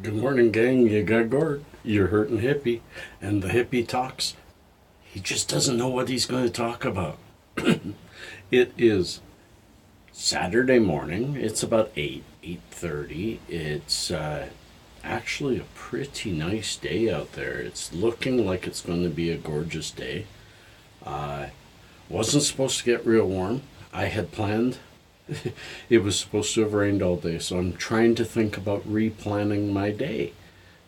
Good morning, gang. You got Gord. You're hurting Hippie. And the Hippie Talks. He just doesn't know what he's going to talk about. It is Saturday morning. It's about 8:30. It's actually a pretty nice day out there. It's looking like it's going to be a gorgeous day. Uh, wasn't supposed to get real warm. I had planned. It was supposed to have rained all day, so I'm trying to think about replanning my day.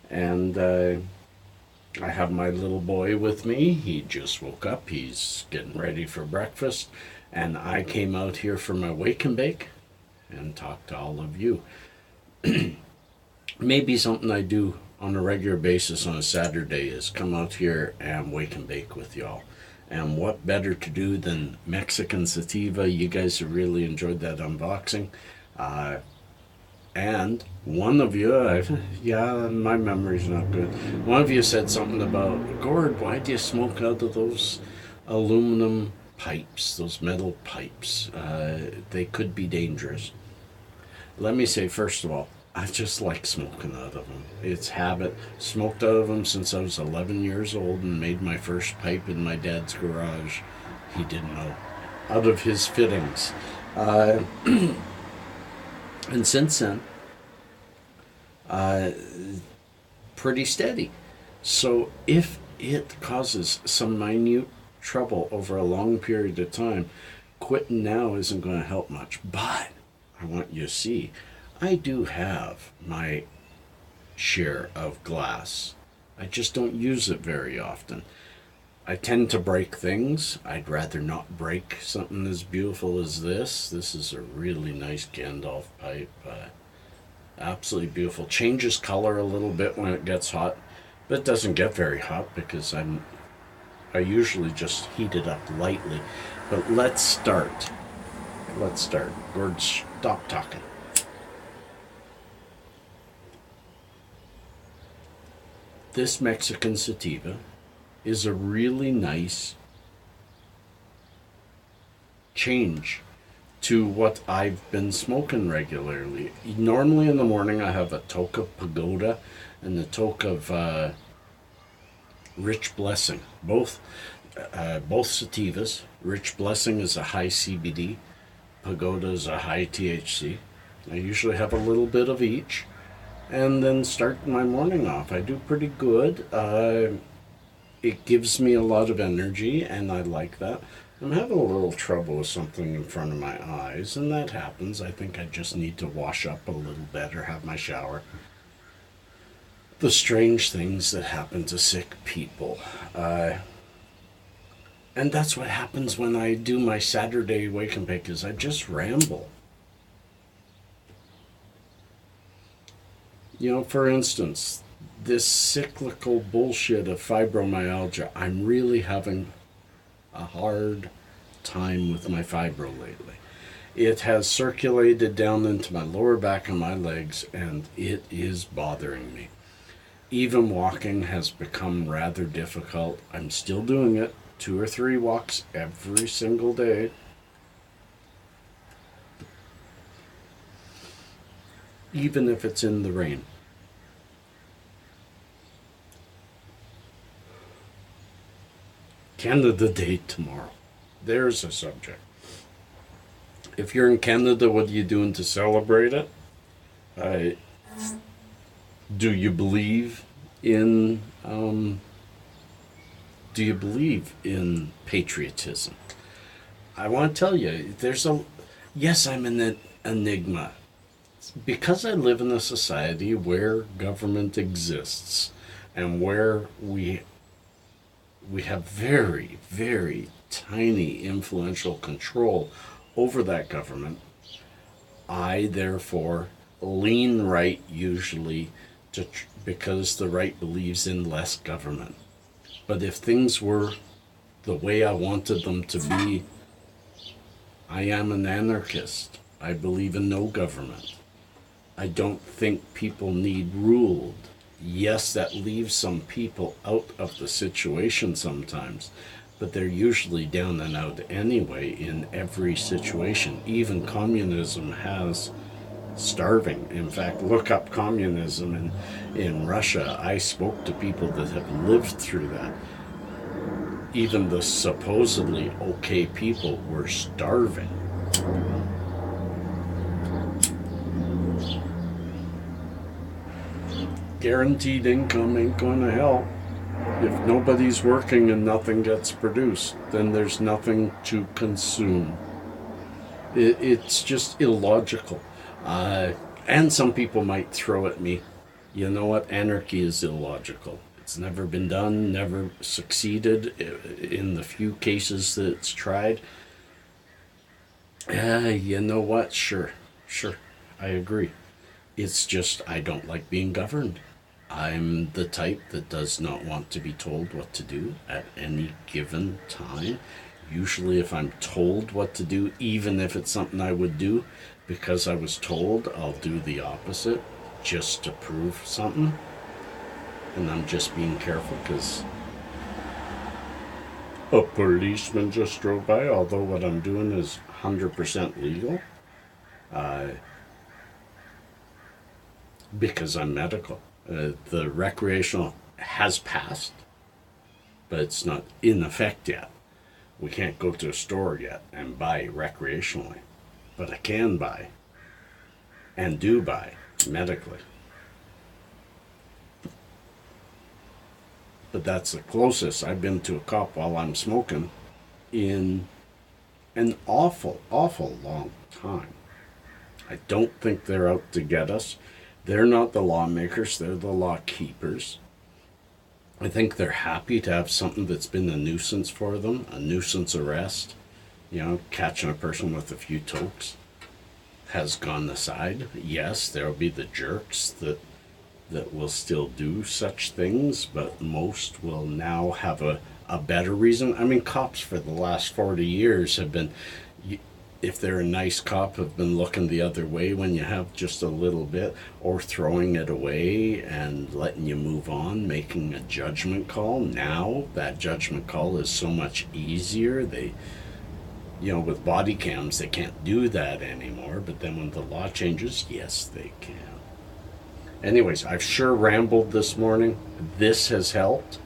And I have my little boy with me. He just woke up. He's getting ready for breakfast. And I came out here for my wake and bake and talk to all of you. Maybe something I do on a regular basis on a Saturday is come out here and wake and bake with y'all. And what better to do than Mexican sativa? You guys have really enjoyed that unboxing. Uh, and one of you, yeah, my memory's not good. One of you said something about, Gord, why do you smoke out of those aluminum pipes, those metal pipes? They could be dangerous. Let me say, first of all, I just like smoking out of them. It's habit. Smoked out of them since I was 11 years old and made my first pipe in my dad's garage. He didn't know. Out of his fittings. Uh, and since then, uh, pretty steady. So if it causes some minute trouble over a long period of time, quitting now isn't going to help much. But I want you to see, I do have my share of glass. I just don't use it very often. I tend to break things. I'd rather not break something as beautiful as this. This is a really nice Gandalf pipe. Absolutely beautiful. Changes color a little bit when it gets hot, but it doesn't get very hot because I usually just heat it up lightly. But let's start. Gord, stop talking. This Mexican sativa is a really nice change to what I've been smoking regularly. Normally in the morning I have a toke of Pagoda and the toke of Rich Blessing. Both sativas. Rich Blessing is a high CBD. Pagoda is a high THC. I usually have a little bit of each and then start my morning off. I do pretty good. It gives me a lot of energy, and I like that. I'm having a little trouble with something in front of my eyes, and that happens. I think I just need to wash up a little better, have my shower. The strange things that happen to sick people. And that's what happens when I do my Saturday wake and bake, is I just ramble. You know, for instance, this cyclical bullshit of fibromyalgia, I'm really having a hard time with my fibro lately. It has circulated down into my lower back and my legs, and it is bothering me. Even walking has become rather difficult. I'm still doing it, 2 or 3 walks every single day. Even if it's in the rain. Canada Day tomorrow. There's a subject. If you're in Canada, what are you doing to celebrate it? Do you believe in patriotism? I want to tell you, yes, I'm an enigma. Because I live in a society where government exists and where we have very, very tiny influential control over that government, I therefore lean right usually because the right believes in less government. But if things were the way I wanted them to be, I am an anarchist. I believe in no government. I don't think people need ruled. Yes, that leaves some people out of the situation sometimes, but they're usually down and out anyway in every situation. Even communism has starving. In fact, look up communism in Russia. I spoke to people that have lived through that. Even the supposedly okay people were starving. Guaranteed income ain't going to help. If nobody's working and nothing gets produced, then there's nothing to consume. It's just illogical. And some people might throw at me, you know what, anarchy is illogical. It's never been done, never succeeded in the few cases that it's tried. You know what, sure, I agree. It's just I don't like being governed. I'm the type that does not want to be told what to do at any given time. Usually if I'm told what to do, even if it's something I would do, because I was told, I'll do the opposite just to prove something. And I'm just being careful because a policeman just drove by, although what I'm doing is 100% legal. Because I'm medical. The recreational has passed, but it's not in effect yet. We can't go to a store yet and buy recreationally, but I can buy and do buy medically. But that's the closest I've been to a cop while I'm smoking in an awful long time. I don't think they're out to get us. They're not the lawmakers, they're the law keepers. I think they're happy to have something that's been a nuisance for them, a nuisance arrest. You know, catching a person with a few tokes has gone aside. Yes, there'll be the jerks that will still do such things, but most will now have a better reason. I mean, cops for the last 40 years have been, if they're a nice cop, have been looking the other way when you have just a little bit, or throwing it away and letting you move on, making a judgment call. Now that judgment call is so much easier. They, you know, with body cams, they can't do that anymore, but then when the law changes, yes, they can. Anyways, I've sure rambled this morning. This has helped.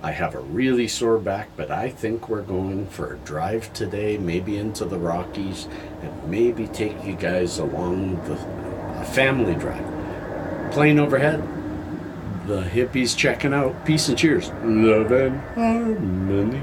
I have a really sore back, but I think we're going for a drive today, maybe into the Rockies, and maybe take you guys along a family drive. Plane overhead, the hippies checking out. Peace and cheers. Love and harmony.